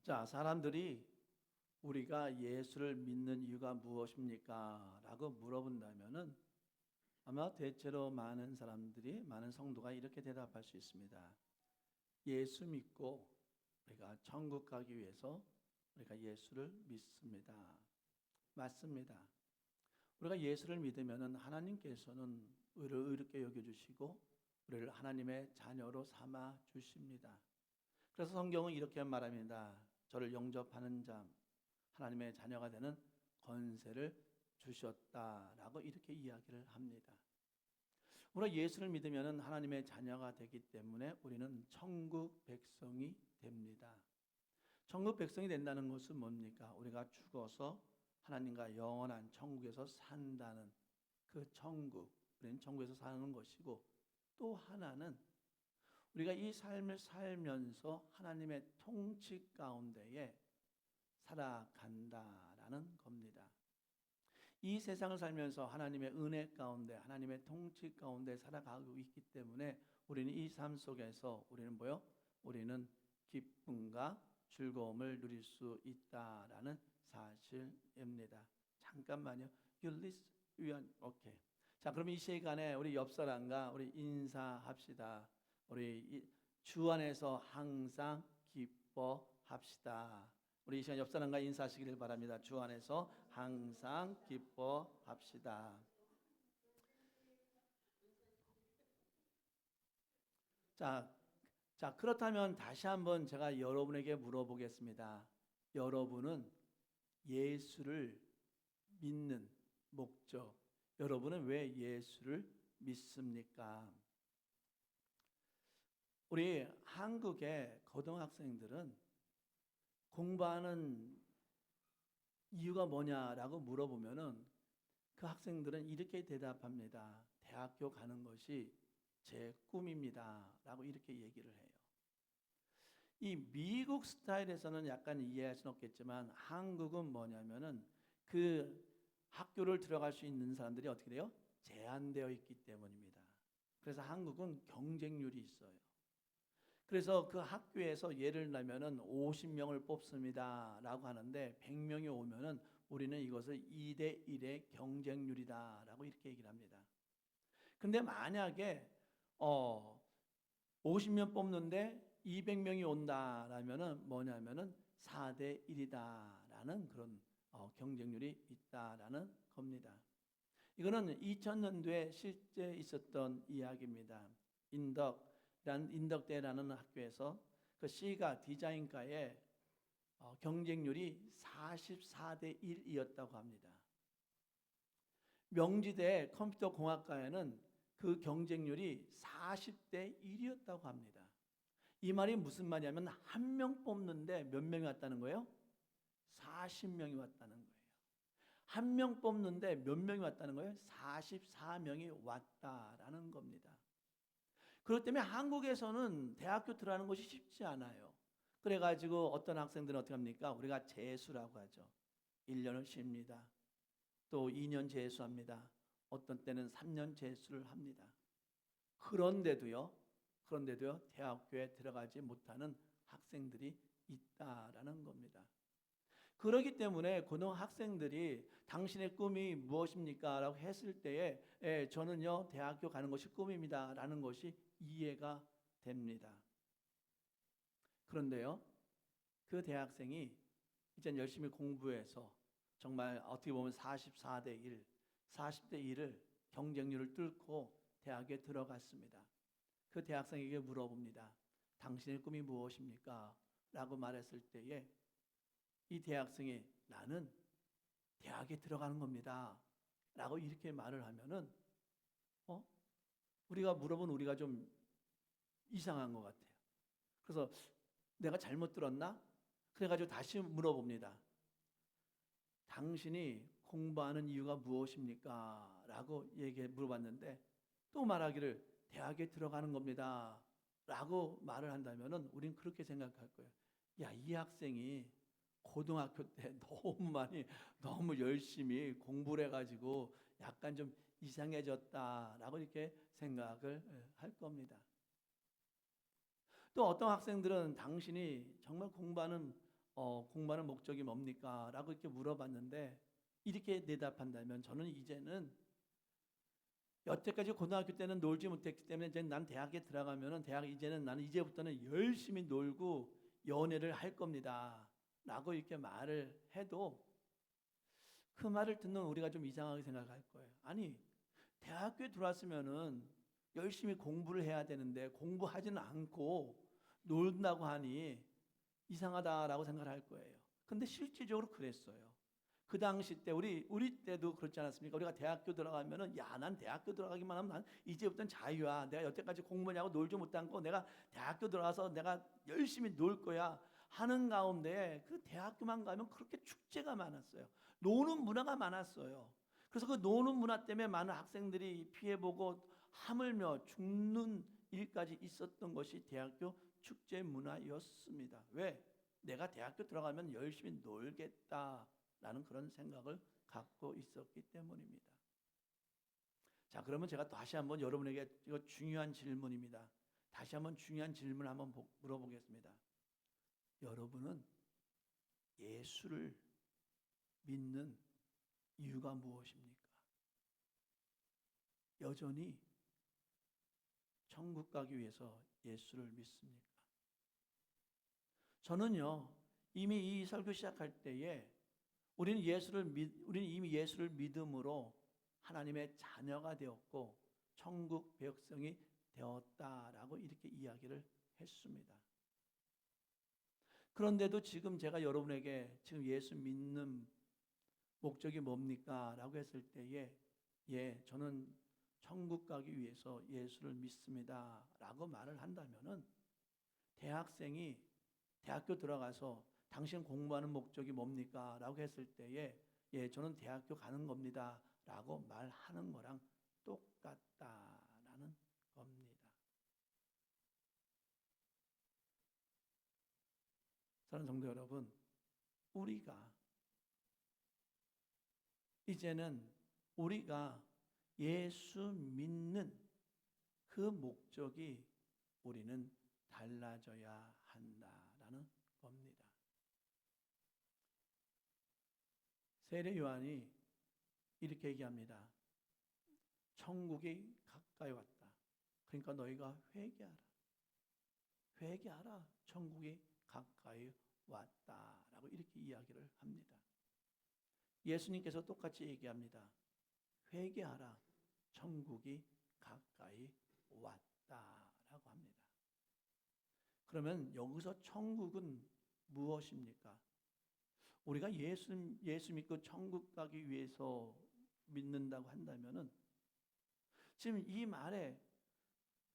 자, 사람들이 우리가 예수를 믿는 이유가 무엇입니까? 라고 물어본다면은 아마 대체로 많은 사람들이, 많은 성도가 이렇게 대답할 수 있습니다. 예수 믿고 우리가 천국 가기 위해서 우리가 예수를 믿습니다. 맞습니다. 우리가 예수를 믿으면은 하나님께서는 우리를 의롭게 여겨주시고 우리를 하나님의 자녀로 삼아 주십니다. 그래서 성경은 이렇게 말합니다. 저를 영접하는 자, 하나님의 자녀가 되는 권세를 주셨다라고 이렇게 이야기를 합니다. 우리가 예수를 믿으면 하나님의 자녀가 되기 때문에 우리는 천국 백성이 됩니다. 천국 백성이 된다는 것은 뭡니까? 우리가 죽어서 하나님과 영원한 천국에서 산다는 그 천국, 우리는 천국에서 사는 것이고, 또 하나는 우리가 이 삶을 살면서 하나님의 통치 가운데에 살아간다라는 겁니다. 이 세상을 살면서 하나님의 은혜 가운데, 하나님의 통치 가운데 살아가고 있기 때문에 우리는 이 삶 속에서 우리는 뭐요? 우리는 기쁨과 즐거움을 누릴 수 있다라는 사실입니다. 잠깐만요. 오케이. 자, 그럼 이 시간에 우리 옆 사람과 우리 인사합시다. 우리 주 안에서 항상 기뻐합시다. 우리 이 시간 옆 사람과 인사하시기를 바랍니다. 주 안에서 항상 기뻐합시다. 자, 그렇다면 다시 한번 제가 여러분에게 물어보겠습니다. 여러분은 예수를 믿는 목적, 여러분은 왜 예수를 믿습니까? 우리 한국의 고등학생들은 공부하는 이유가 뭐냐라고 물어보면은 그 학생들은 이렇게 대답합니다. 대학교 가는 것이 제 꿈입니다. 라고 이렇게 얘기를 해요. 이 미국 스타일에서는 약간 이해할 수는 없겠지만 한국은 뭐냐면은 그 학교를 들어갈 수 있는 사람들이 어떻게 돼요? 제한되어 있기 때문입니다. 그래서 한국은 경쟁률이 있어요. 그래서 그 학교에서 예를 들면은 50명을 뽑습니다 라고 하는데 100명이 오면은 우리는 이것을 2대 1의 경쟁률이다 라고 이렇게 얘기를 합니다. 근데 만약에 50명 뽑는데 200명이 온다라면은 뭐냐면은 4대 1이다라는 그런 경쟁률이 있다라는 겁니다. 이거는 2000년도에 실제 있었던 이야기입니다. 인덕대라는 학교에서 그 C가 디자인과의 경쟁률이 44대 1이었다고 합니다. 명지대 컴퓨터공학과에는 그 경쟁률이 40대 1이었다고 합니다. 이 말이 무슨 말이냐면 한 명 뽑는데 몇 명이 왔다는 거예요? 40명이 왔다는 거예요. 한 명 뽑는데 몇 명이 왔다는 거예요? 44명이 왔다라는 겁니다. 그렇기 때문에 한국에서는 대학교 들어가는 것이 쉽지 않아요. 그래가지고 어떤 학생들은 어떻게 합니까? 우리가 재수라고 하죠. 1년을 쉽니다. 또 2년 재수합니다. 어떤 때는 3년 재수를 합니다. 그런데도요, 대학교에 들어가지 못하는 학생들이 있다라는 겁니다. 그렇기 때문에 고등학생들이 당신의 꿈이 무엇입니까? 라고 했을 때에 저는요 대학교 가는 것이 꿈입니다 라는 것이 이해가 됩니다. 그런데요 그 대학생이 이제 열심히 공부해서 정말 어떻게 보면 44대 1, 40대 1을 경쟁률을 뚫고 대학에 들어갔습니다. 그 대학생에게 물어봅니다. 당신의 꿈이 무엇입니까? 라고 말했을 때에 이 대학생이 나는 대학에 들어가는 겁니다. 라고 이렇게 말을 하면은 우리가 물어본 우리가 좀 이상한 것 같아요. 그래서 내가 잘못 들었나? 그래가지고 다시 물어봅니다. 당신이 공부하는 이유가 무엇입니까? 라고 물어봤는데 또 말하기를 대학에 들어가는 겁니다. 라고 말을 한다면은 우린 그렇게 생각할 거예요. 야, 이 학생이 고등학교 때 너무 열심히 공부를 해가지고 약간 좀 이상해졌다라고 이렇게 생각을 할 겁니다. 또 어떤 학생들은 당신이 정말 공부하는 공부하는 목적이 뭡니까? 라고 이렇게 물어봤는데 이렇게 대답한다면 저는 이제는 여태까지 고등학교 때는 놀지 못했기 때문에 이제 난 대학에 들어가면은 이제는 나는 이제부터는 열심히 놀고 연애를 할 겁니다. 라고 이렇게 말을 해도 그 말을 듣는 우리가 좀 이상하게 생각할 거예요. 아니, 대학교에 들어왔으면은 열심히 공부를 해야 되는데 공부하지는 않고 놀다고 하니 이상하다라고 생각할 거예요. 근데 실질적으로 그랬어요. 그 당시 때 우리 때도 그렇지 않았습니까? 우리가 대학교 들어가면은 야, 난 대학교 들어가기만 하면 난 이제부터는 자유야. 내가 여태까지 공부냐고 놀지 못한 거 내가 대학교 들어가서 내가 열심히 놀 거야 하는 가운데 그 대학교만 가면 그렇게 축제가 많았어요. 노는 문화가 많았어요. 그래서 그 노는 문화 때문에 많은 학생들이 피해보고 하물며 죽는 일까지 있었던 것이 대학교 축제 문화였습니다. 왜? 내가 대학교 들어가면 열심히 놀겠다라는 그런 생각을 갖고 있었기 때문입니다. 자, 그러면 제가 다시 한번 여러분에게 이거 중요한 질문입니다. 다시 한번 중요한 질문을 한번 물어보겠습니다. 여러분은 예수를 믿는 이유가 무엇입니까? 여전히 천국 가기 위해서 예수를 믿습니까? 저는요, 이미 이 설교 시작할 때에 우리는 이미 예수를 믿음으로 하나님의 자녀가 되었고 천국 백성이 되었다라고 이렇게 이야기를 했습니다. 그런데도 지금 제가 여러분에게 지금 예수 믿는 목적이 뭡니까? 라고 했을 때에 저는 천국 가기 위해서 예수를 믿습니다. 라고 말을 한다면은 대학생이 대학교 들어가서 당신 공부하는 목적이 뭡니까? 라고 했을 때에 저는 대학교 가는 겁니다. 라고 말하는 거랑 똑같다라는 겁니다. 사랑하는 성도 여러분, 우리가 예수 믿는 그 목적이 우리는 달라져야 한다라는 겁니다. 세례 요한이 이렇게 얘기합니다. 천국이 가까이 왔다. 그러니까 너희가 회개하라. 회개하라. 천국이 가까이 왔다라고 이렇게 이야기를 합니다. 예수님께서 똑같이 얘기합니다. 회개하라. 천국이 가까이 왔다라고 합니다. 그러면 여기서 천국은 무엇입니까? 우리가 예수 믿고 천국 가기 위해서 믿는다고 한다면은 지금 이 말에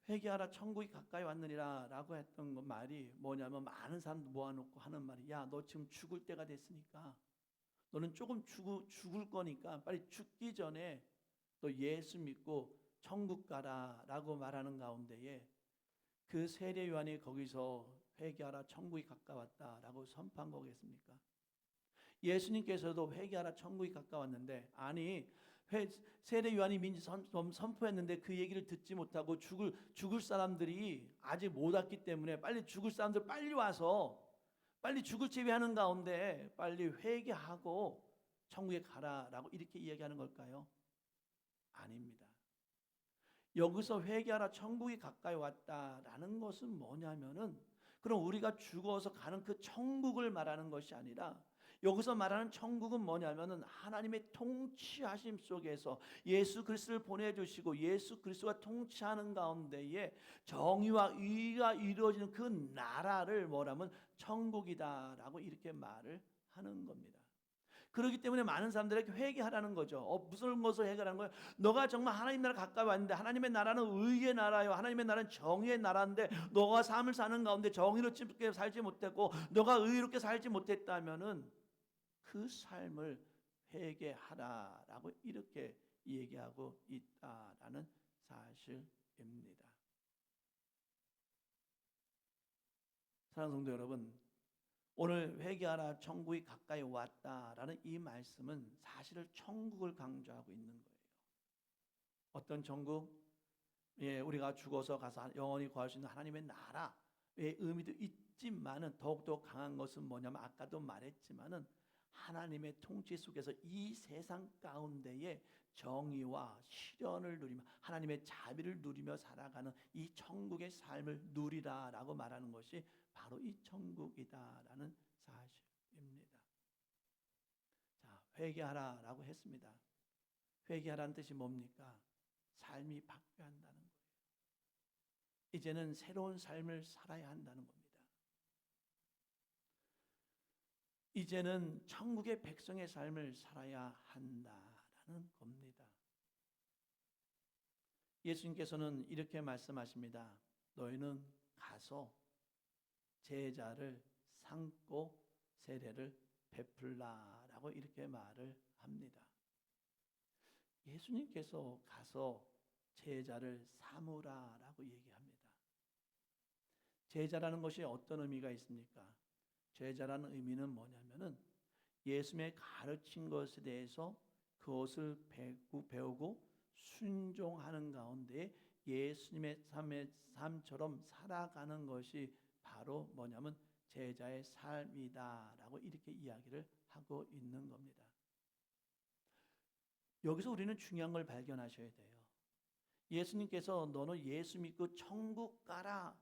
회개하라 천국이 가까이 왔느니라 라고 했던 그 말이 뭐냐면 많은 사람들 모아놓고 하는 말이 야, 너 지금 죽을 때가 됐으니까 너는 조금 죽을 거니까 빨리 죽기 전에 너 예수 믿고 천국 가라 라고 말하는 가운데에 그 세례 요한이 거기서 회개하라 천국이 가까웠다 라고 선포한 거겠습니까? 예수님께서도 회개하라 천국이 가까웠는데 아니 세례 요한이 민지 선포했는데 그 얘기를 듣지 못하고 죽을 사람들이 아직 못 왔기 때문에 빨리 죽을 사람들 빨리 와서 빨리 죽을 준비하는 가운데 빨리 회개하고 천국에 가라라고 이렇게 이야기하는 걸까요? 아닙니다. 여기서 회개하라 천국이 가까이 왔다라는 것은 뭐냐면은 그럼 우리가 죽어서 가는 그 천국을 말하는 것이 아니라 여기서 말하는 천국은 뭐냐면은 하나님의 통치하심 속에서 예수 그리스도를 보내주시고 예수 그리스도가 통치하는 가운데에 정의와 의가 이루어지는 그 나라를 뭐라면 천국이다라고 이렇게 말을 하는 겁니다. 그렇기 때문에 많은 사람들에게 회개하라는 거죠. 무슨 것을 회개하는 거예요? 너가 정말 하나님 나라 가까이 왔는데 하나님의 나라는 의의 나라요. 하나님의 나라는 정의의 나라인데 너가 삶을 사는 가운데 정의롭게 살지 못했고 너가 의롭게 살지 못했다면은 그 삶을 회개하라라고 이렇게 얘기하고 있다라는 사실입니다. 사랑하는 성도 여러분, 오늘 회개하라 천국이 가까이 왔다라는 이 말씀은 사실은 천국을 강조하고 있는 거예요. 어떤 천국? 우리가 죽어서 가서 영원히 거할 수 있는 하나님의 나라의 의미도 있지만은 더욱더 강한 것은 뭐냐면 아까도 말했지만은 하나님의 통치 속에서 이 세상 가운데에 정의와 실현을 누리며 하나님의 자비를 누리며 살아가는 이 천국의 삶을 누리라라고 말하는 것이 바로 이 천국이다라는 사실입니다. 자, 회개하라라고 했습니다. 회개하라는 뜻이 뭡니까? 삶이 바뀌어야 한다는 거예요. 이제는 새로운 삶을 살아야 한다는 겁니다. 이제는 천국의 백성의 삶을 살아야 한다라는 겁니다. 예수님께서는 이렇게 말씀하십니다. 너희는 가서 제자를 삼고 세례를 베풀라라고 이렇게 말을 합니다. 예수님께서 가서 제자를 삼으라라고 얘기합니다. 제자라는 것이 어떤 의미가 있습니까? 제자라는 의미는 뭐냐면은 예수님의 가르친 것에 대해서 그것을 배우고 순종하는 가운데 예수님의 삶처럼 살아가는 것이 바로 뭐냐면 제자의 삶이다라고 이렇게 이야기를 하고 있는 겁니다. 여기서 우리는 중요한 걸 발견하셔야 돼요. 예수님께서 너는 예수 믿고 천국 가라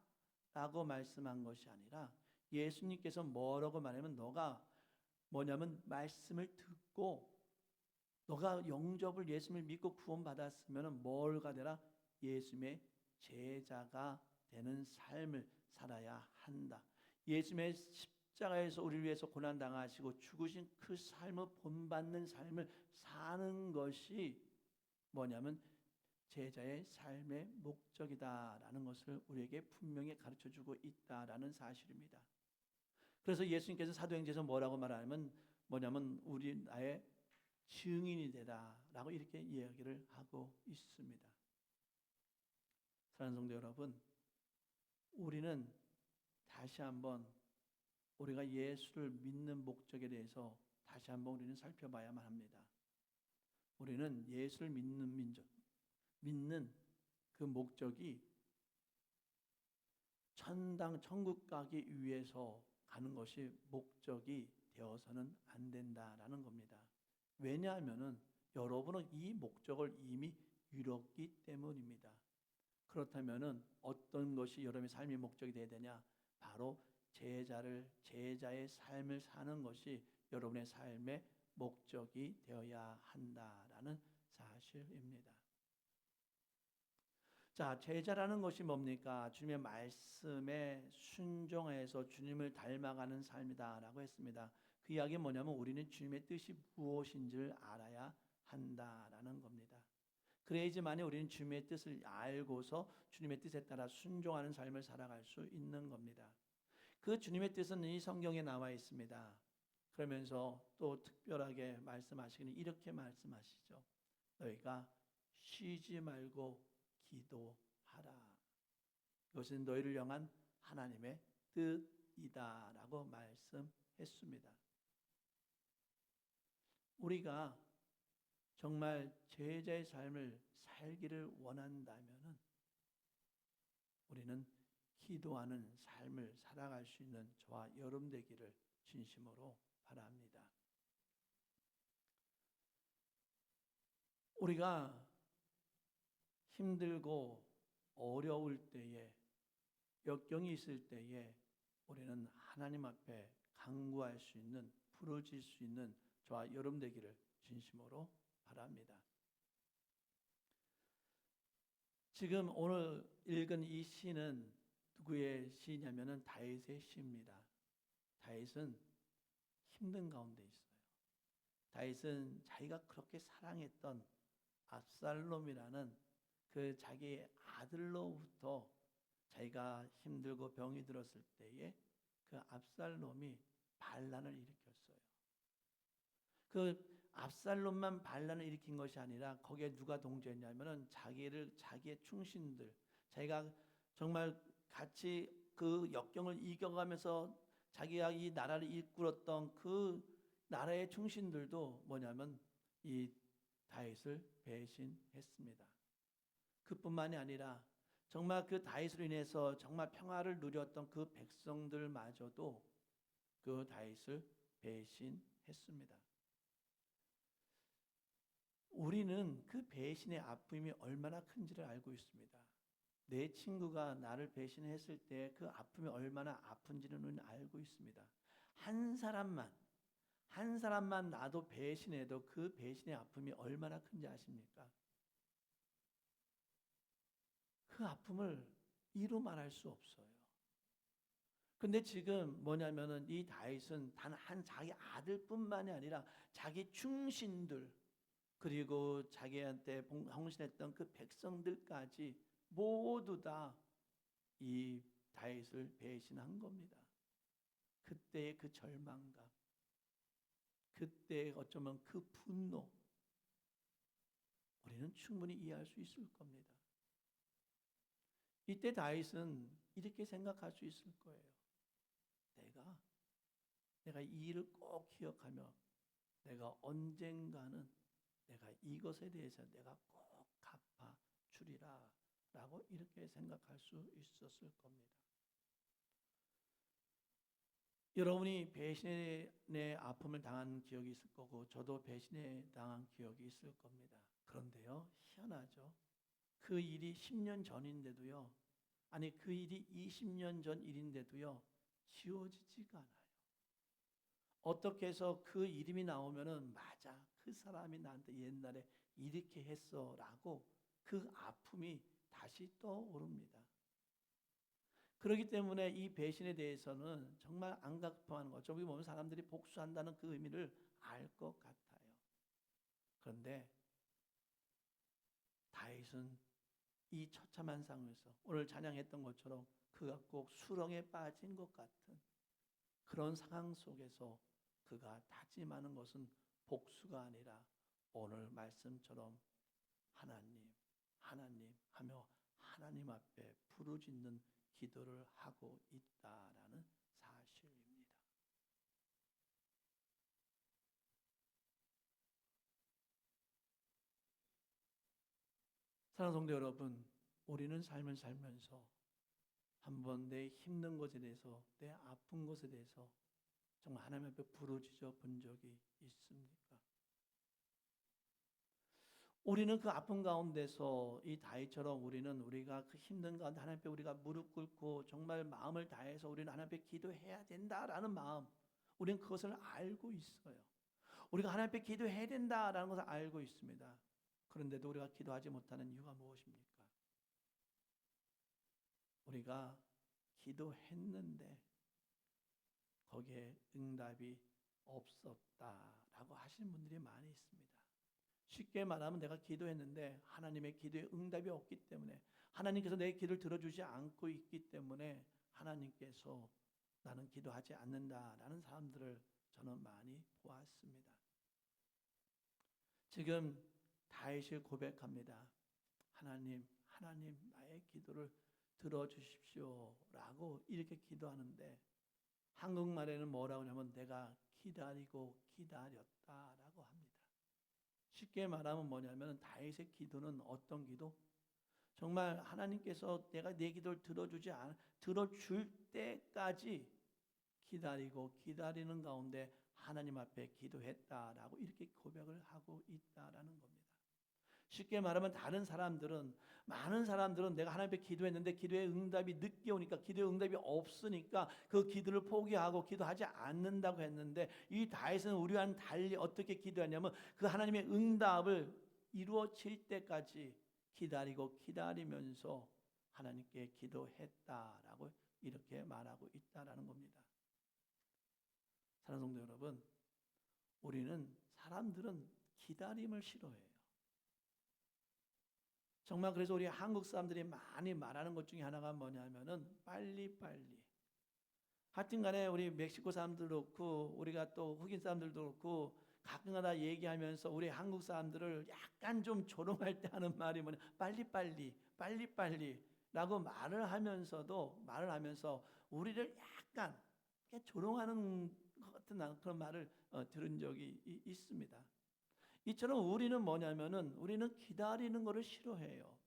라고 말씀한 것이 아니라 예수님께서 뭐라고 말하면 너가 뭐냐면 말씀을 듣고 너가 영접을 예수님을 믿고 구원받았으면 뭘가 되라? 예수님의 제자가 되는 삶을 살아야 한다. 예수님의 십자가에서 우리를 위해서 고난당하시고 죽으신 그 삶을 본받는 삶을 사는 것이 뭐냐면 제자의 삶의 목적이다라는 것을 우리에게 분명히 가르쳐주고 있다라는 사실입니다. 그래서 예수님께서 사도행전에서 뭐라고 말하냐면 뭐냐면 우리 나의 증인이 되라라고 이렇게 이야기를 하고 있습니다. 사랑하는 성도 여러분, 우리는 다시 한번 우리가 예수를 믿는 목적에 대해서 다시 한번 우리는 살펴봐야만 합니다. 우리는 예수를 믿는 민족, 믿는 그 목적이 천국 가기 위해서 가는 것이 목적이 되어서는 안 된다라는 겁니다. 왜냐하면은 여러분은 이 목적을 이미 이뤘기 때문입니다. 그렇다면은 어떤 것이 여러분의 삶의 목적이 되어야 되냐? 바로 제자의 삶을 사는 것이 여러분의 삶의 목적이 되어야 한다라는 사실입니다. 자, 제자라는 것이 뭡니까? 주님의 말씀에 순종해서 주님을 닮아가는 삶이다라고 했습니다. 그 이야기는 뭐냐면 우리는 주님의 뜻이 무엇인지를 알아야 한다라는 겁니다. 그래야지만 우리는 주님의 뜻을 알고서 주님의 뜻에 따라 순종하는 삶을 살아갈 수 있는 겁니다. 그 주님의 뜻은 이 성경에 나와 있습니다. 그러면서 또 특별하게 말씀하시기는 이렇게 말씀하시죠. 너희가 쉬지 말고 기도하라. 이것은 너희를 향한 하나님의 뜻이다라고 말씀했습니다. 우리가 정말 제자의 삶을 살기를 원한다면은 우리는 기도하는 삶을 살아갈 수 있는 저와 여러분 되기를 진심으로 바랍니다. 우리가 힘들고 어려울 때에 역경이 있을 때에 우리는 하나님 앞에 간구할 수 있는 부르짖을 수 있는 저와 여러분 되기를 진심으로 바랍니다. 지금 오늘 읽은 이 시는 누구의 시냐면은 다윗의 시입니다. 다윗은 힘든 가운데 있어요. 다윗은 자기가 그렇게 사랑했던 압살롬이라는 그 자기 아들로부터 자기가 힘들고 병이 들었을 때에 그 압살롬이 반란을 일으켰어요. 그 압살롬만 반란을 일으킨 것이 아니라 거기에 누가 동조했냐면은 자기의 충신들, 자기가 정말 같이 그 역경을 이겨가면서 자기가 이 나라를 이끌었던 그 나라의 충신들도 뭐냐면 이 다윗을 배신했습니다. 그뿐만이 아니라 정말 그 다윗으로 인해서 정말 평화를 누렸던 그 백성들마저도 그 다윗을 배신했습니다. 우리는 그 배신의 아픔이 얼마나 큰지를 알고 있습니다. 내 친구가 나를 배신했을 때 그 아픔이 얼마나 아픈지는 우리는 알고 있습니다. 한 사람만 나도 배신해도 그 배신의 아픔이 얼마나 큰지 아십니까? 그 아픔을 이루 말할 수 없어요. 근데 지금 뭐냐면은 이 다윗은 단 한 자기 아들뿐만이 아니라 자기 충신들 그리고 자기한테 헌신했던 그 백성들까지 모두 다 이 다윗을 배신한 겁니다. 그때의 그 절망감, 그때의 어쩌면 그 분노, 우리는 충분히 이해할 수 있을 겁니다. 이때 다윗은 이렇게 생각할 수 있을 거예요. 내가 이 일을 꼭 기억하며 내가 언젠가는 내가 이것에 대해서 내가 꼭 갚아 주리라 라고 이렇게 생각할 수 있었을 겁니다. 여러분이 배신의 아픔을 당한 기억이 있을 거고 저도 배신에 당한 기억이 있을 겁니다. 그런데요, 희한하죠. 그 일이 10년 전인데도요, 아니 그 일이 20년 전 일인데도요, 지워지지가 않아요. 어떻게 해서 그 이름이 나오면은 맞아, 그 사람이 나한테 옛날에 이렇게 했어라고 그 아픔이 다시 떠오릅니다. 그렇기 때문에 이 배신에 대해서는 정말 안타까워하는 거죠. 여기 보면 사람들이 복수한다는 그 의미를 알 것 같아요. 그런데 다윗은 이 처참한 상황에서 오늘 찬양했던 것처럼 그가 꼭 수렁에 빠진 것 같은 그런 상황 속에서 그가 다짐하는 것은 복수가 아니라 오늘 말씀처럼 하나님, 하나님 하며 하나님 앞에 부르짖는 기도를 하고 있다라는 사실입니다. 사랑하는 성도 여러분, 우리는 삶을 살면서 한번 내 힘든 것에 대해서, 내 아픈 것에 대해서 정말 하나님 앞에 부르짖어 본 적이 있습니까? 우리는 그 아픔 가운데서 이 다윗처럼 우리가 그 힘든 가운데 하나님 앞에 우리가 무릎 꿇고 정말 마음을 다해서 우리는 하나님 앞에 기도해야 된다라는 마음, 우리는 그것을 알고 있어요. 우리가 하나님 앞에 기도해야 된다라는 것을 알고 있습니다. 그런데도 우리가 기도하지 못하는 이유가 무엇입니까? 우리가 기도했는데 거기에 응답이 없었다라고 하시는 분들이 많이 있습니다. 쉽게 말하면 내가 기도했는데 하나님의 기도에 응답이 없기 때문에 하나님께서 내 기도를 들어주지 않고 있기 때문에 하나님께서 나는 기도하지 않는다라는 사람들을 저는 많이 보았습니다. 지금 다윗이 고백합니다. 하나님 나의 기도를 들어주십시오라고 이렇게 기도하는데 한국말에는 뭐라고 하냐면 내가 기다리고 기다렸다라고 합니다. 쉽게 말하면 뭐냐면 다윗의 기도는 어떤 기도? 정말 하나님께서 내가 내 기도를 들어줄 때까지 기다리고 기다리는 가운데 하나님 앞에 기도했다라고 이렇게 고백을 하고 있다라는 겁니다. 쉽게 말하면 많은 사람들은 내가 하나님 앞에 기도했는데 기도의 응답이 늦게 오니까 기도의 응답이 없으니까 그 기도를 포기하고 기도하지 않는다고 했는데 이 다윗은 우리와는 달리 어떻게 기도하냐면 그 하나님의 응답을 이루어질 때까지 기다리고 기다리면서 하나님께 기도했다라고 이렇게 말하고 있다라는 겁니다. 사랑하는 성도 여러분, 사람들은 기다림을 싫어해요. 정말 그래서 우리 한국 사람들이 많이 말하는 것 중에 하나가 뭐냐면은 빨리빨리. 하여튼간에 우리 멕시코 사람들도 그렇고 우리가 또 흑인 사람들도 그렇고 가끔가다 얘기하면서 우리 한국 사람들을 약간 좀 조롱할 때 하는 말이 뭐냐 빨리빨리라고 말을 하면서 우리를 약간 조롱하는 것 같은 그런 말을 들은 적이 있습니다. 이처럼 우리는 뭐냐면은 우리는 기다리는 것을 싫어해요.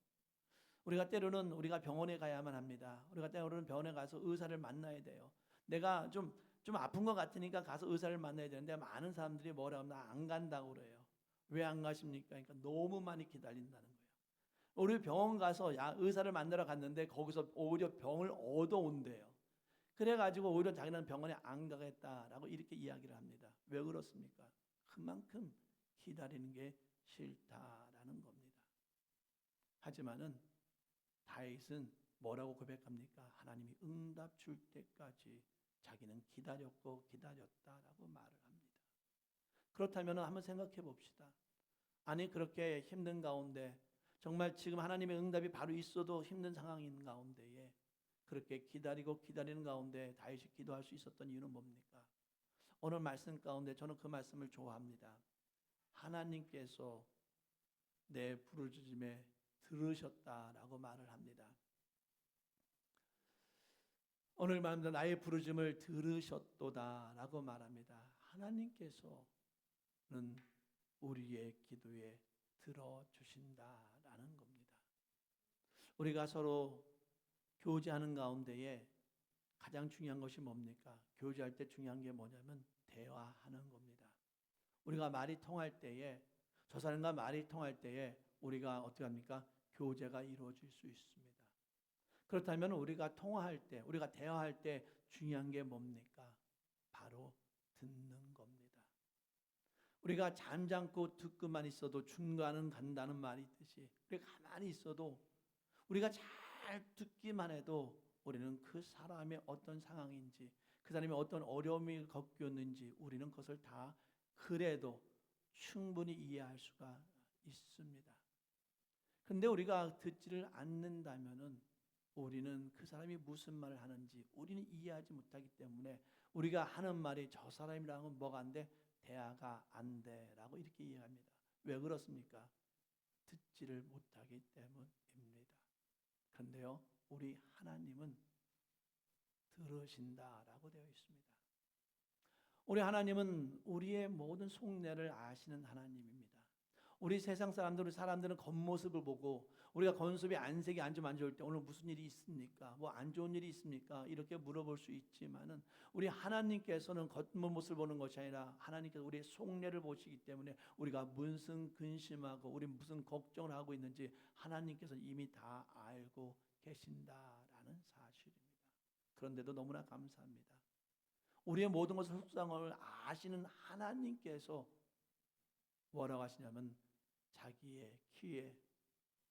우리가 때로는 우리가 병원에 가야만 합니다. 우리가 때로는 병원에 가서 의사를 만나야 돼요. 내가 좀 아픈 것 같으니까 가서 의사를 만나야 되는데 많은 사람들이 뭐라고 하면 안 간다고 그래요. 왜 안 가십니까? 그러니까 너무 많이 기다린다는 거예요. 우리 병원 가서 의사를 만나러 갔는데 거기서 오히려 병을 얻어온대요. 그래가지고 오히려 자기는 병원에 안 가겠다라고 이렇게 이야기를 합니다. 왜 그렇습니까? 그만큼 기다리는 게 싫다라는 겁니다. 하지만은 다윗은 뭐라고 고백합니까? 하나님이 응답 줄 때까지 자기는 기다렸고 기다렸다라고 말을 합니다. 그렇다면 한번 생각해 봅시다. 아니 그렇게 힘든 가운데 정말 지금 하나님의 응답이 바로 있어도 힘든 상황인 가운데에 그렇게 기다리고 기다리는 가운데 다윗이 기도할 수 있었던 이유는 뭡니까? 오늘 말씀 가운데 저는 그 말씀을 좋아합니다. 하나님께서 내 부르짖음에 들으셨다라고 말을 합니다. 오늘 말합니다. 나의 부르짖음을 들으셨도다라고 말합니다. 하나님께서는 우리의 기도에 들어주신다라는 겁니다. 우리가 서로 교제하는 가운데에 가장 중요한 것이 뭡니까? 교제할 때 중요한 게 뭐냐면 대화하는 겁니다. 우리가 말이 통할 때에 저 사람과 말이 통할 때에 우리가 어떻게 합니까? 교제가 이루어질 수 있습니다. 그렇다면 우리가 통화할 때, 우리가 대화할 때 중요한 게 뭡니까? 바로 듣는 겁니다. 우리가 잠잠고 듣고만 있어도 중간은 간다는 말이 있듯이 우리가 가만히 있어도 우리가 잘 듣기만 해도 우리는 그 사람의 어떤 상황인지 그 사람이 어떤 어려움을 겪었는지 우리는 그것을 다 그래도 충분히 이해할 수가 있습니다. 근데 우리가 듣지를 않는다면은 우리는 그 사람이 무슨 말을 하는지 우리는 이해하지 못하기 때문에 우리가 하는 말이 저 사람이랑은 뭐가 안 돼? 대화가 안 돼라고 이렇게 이해합니다. 왜 그렇습니까? 듣지를 못하기 때문입니다. 그런데요, 우리 하나님은 들으신다라고 되어 있습니다. 우리 하나님은 우리의 모든 속내를 아시는 하나님입니다. 우리 세상 사람들은 겉모습을 보고 우리가 겉모습이 안색이 안 좋을 때 오늘 무슨 일이 있습니까? 뭐 안 좋은 일이 있습니까? 이렇게 물어볼 수 있지만은 우리 하나님께서는 겉모습을 보는 것이 아니라 하나님께서 우리의 속내를 보시기 때문에 우리가 무슨 근심하고 우리 무슨 걱정을 하고 있는지 하나님께서 이미 다 알고 계신다라는 사실입니다. 그런데도 너무나 감사합니다. 우리의 모든 것을 속상함을 아시는 하나님께서 뭐라고 하시냐면 자기의 귀에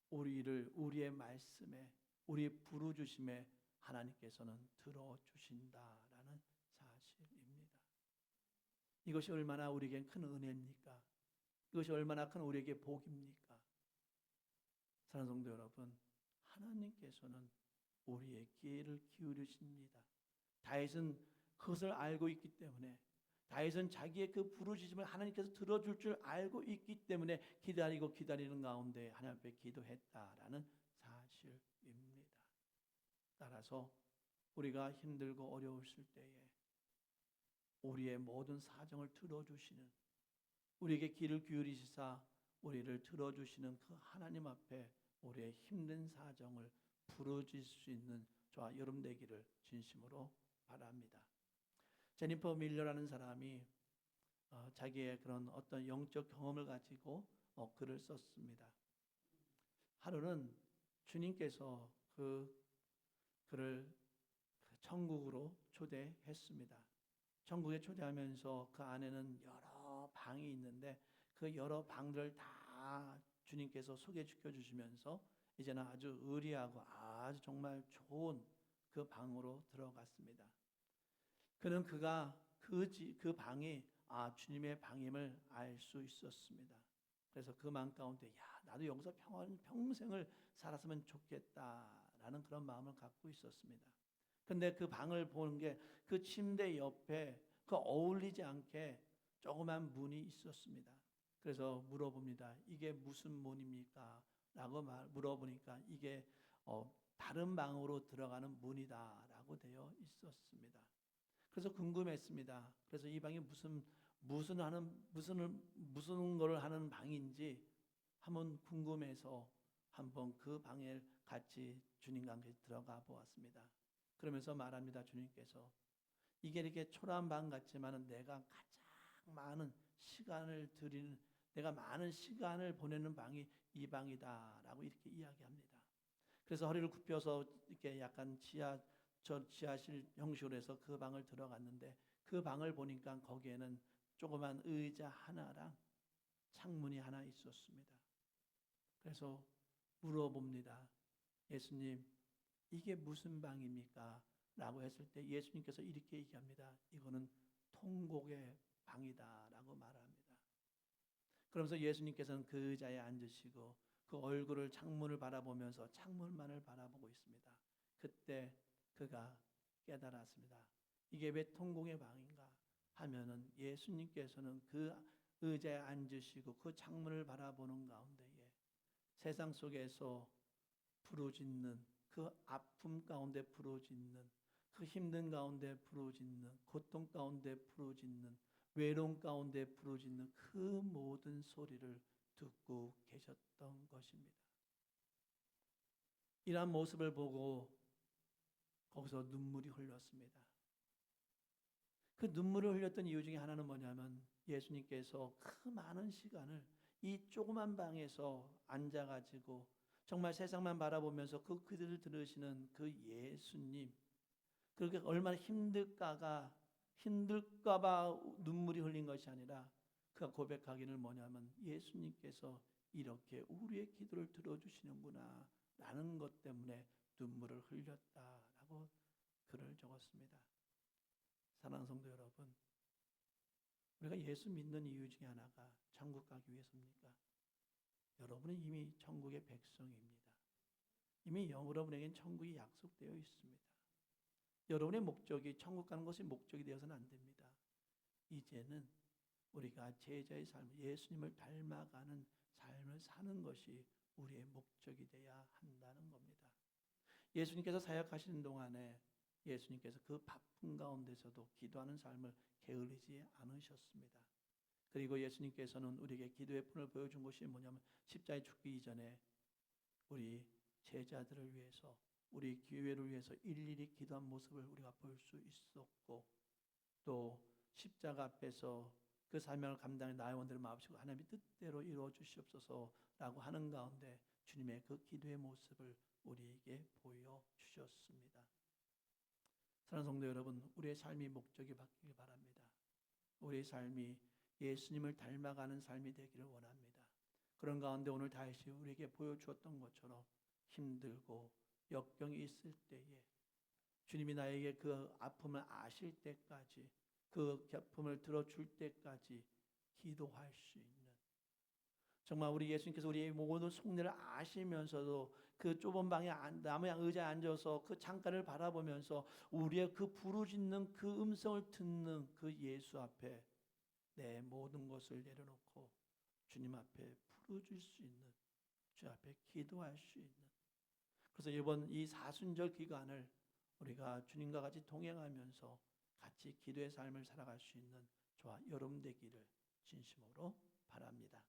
우리의 말씀에 우리의 부르주심에 하나님께서는 들어주신다라는 사실입니다. 이것이 얼마나 우리에게 큰 은혜입니까? 이것이 얼마나 큰 우리에게 복입니까? 사랑하는 성도 여러분, 하나님께서는 우리의 귀를 기울이십니다. 다윗은 그것을 알고 있기 때문에 다윗은 자기의 그 부르짖음을 하나님께서 들어줄 줄 알고 있기 때문에 기다리는 가운데 하나님 앞에 기도했다라는 사실입니다. 따라서 우리가 힘들고 어려웠을 때에 우리의 모든 사정을 들어주시는 우리에게 귀를 기울이시사 우리를 들어주시는 그 하나님 앞에 우리의 힘든 사정을 부르짖을 수 있는 저와 여러분 되기를 진심으로 바랍니다. 제니퍼 밀러라는 사람이 자기의 그런 어떤 영적 경험을 가지고 글을 썼습니다. 하루는 주님께서 그를 천국으로 초대했습니다. 천국에 초대하면서 그 안에는 여러 방이 있는데 그 여러 방들을 다 주님께서 소개시켜 주시면서 이제는 아주 의리하고 아주 정말 좋은 그 방으로 들어갔습니다. 그는 그가 그 방이 주님의 방임을 알 수 있었습니다. 그래서 그 마음 가운데 나도 여기서 평생을 살았으면 좋겠다라는 그런 마음을 갖고 있었습니다. 근데 그 방을 보는 게 그 침대 옆에 그 어울리지 않게 조그만 문이 있었습니다. 그래서 물어봅니다. 이게 무슨 문입니까? 라고 물어보니까 이게 다른 방으로 들어가는 문이다라고 되어 있었습니다. 그래서 궁금했습니다. 그래서 이 방이 무슨 걸 하는 방인지 한번 궁금해서 한번 그 방에 같이 주님과 함께 들어가 보았습니다. 그러면서 말합니다. 주님께서 이게 이렇게 초라한 방 같지만은 내가 가장 많은 시간을 들이는, 내가 많은 시간을 보내는 방이 이 방이다라고 이렇게 이야기합니다. 그래서 허리를 굽혀서 이렇게 약간 지하실 형식으로 해서 그 방을 들어갔는데, 그 방을 보니까 거기에는 조그만 의자 하나랑 창문이 하나 있었습니다. 그래서 물어봅니다. 예수님, 이게 무슨 방입니까? 라고 했을 때 예수님께서 이렇게 얘기합니다. 이거는 통곡의 방이다 라고 말합니다. 그러면서 예수님께서는 그 의자에 앉으시고 그 얼굴을 창문을 바라보면서 창문만을 바라보고 있습니다. 그때 그가 깨달았습니다. 이게 왜 통곡의 방인가 하면은 예수님께서는 그 의자에 앉으시고 그 창문을 바라보는 가운데에 세상 속에서 부르짖는, 그 아픔 가운데 부르짖는, 그 힘든 가운데 부르짖는, 고통 가운데 부르짖는, 외로움 가운데 부르짖는 그 모든 소리를 듣고 계셨던 것입니다. 이러한 모습을 보고 거기서 눈물이 흘렀습니다. 그 눈물을 흘렸던 이유 중에 하나는 뭐냐면 예수님께서 그 많은 시간을 이 조그만 방에서 앉아가지고 정말 세상만 바라보면서 그들을 들으시는 그 예수님, 그렇게 얼마나 힘들까봐 눈물이 흘린 것이 아니라 그가 고백하기를 뭐냐면 예수님께서 이렇게 우리의 기도를 들어주시는구나 라는 것 때문에 눈물을 흘렸다라고 글을 적었습니다. 사랑하는 성도 여러분, 우리가 예수 믿는 이유 중에 하나가 천국 가기 위해서입니까? 여러분은 이미 천국의 백성입니다. 이미 여러분에겐 천국이 약속되어 있습니다. 여러분의 목적이 천국 가는 것이 목적이 되어서는 안 됩니다. 이제는 우리가 제자의 삶, 예수님을 닮아가는 삶을 사는 것이 우리의 목적이 되어야 한다는 겁니다. 예수님께서 사역하시는 동안에 예수님께서 그 바쁜 가운데서도 기도하는 삶을 게을리지 않으셨습니다. 그리고 예수님께서는 우리에게 기도의 본을 보여준 것이 뭐냐면 십자가에 죽기 이전에 우리 제자들을 위해서, 우리 교회를 위해서 일일이 기도한 모습을 우리가 볼 수 있었고, 또 십자가 앞에서 그 사명을 감당해 나의 원대로 마음시고 하나님의 뜻대로 이루어 주시옵소서라고 하는 가운데 주님의 그 기도의 모습을 우리에게 보여주셨습니다. 사랑하는 성도 여러분, 우리의 삶이 목적이 바뀌길 바랍니다. 우리의 삶이 예수님을 닮아가는 삶이 되기를 원합니다. 그런 가운데 오늘 다시 우리에게 보여주었던 것처럼 힘들고 역경이 있을 때에 주님이 나에게 그 아픔을 아실 때까지, 그 아픔을 들어줄 때까지 기도할 수 있는, 정말 우리 예수님께서 우리의 모든 속내를 아시면서도 그 좁은 방에 나무 의자에 앉아서 그 창가를 바라보면서 우리의 그 부르짖는 그 음성을 듣는 그 예수 앞에 내 모든 것을 내려놓고 주님 앞에 부르짖을 수 있는, 주 앞에 기도할 수 있는, 그래서 이번 이 사순절 기간을 우리가 주님과 같이 동행하면서 같이 기도의 삶을 살아갈 수 있는 저와 여러분 되기를 진심으로 바랍니다.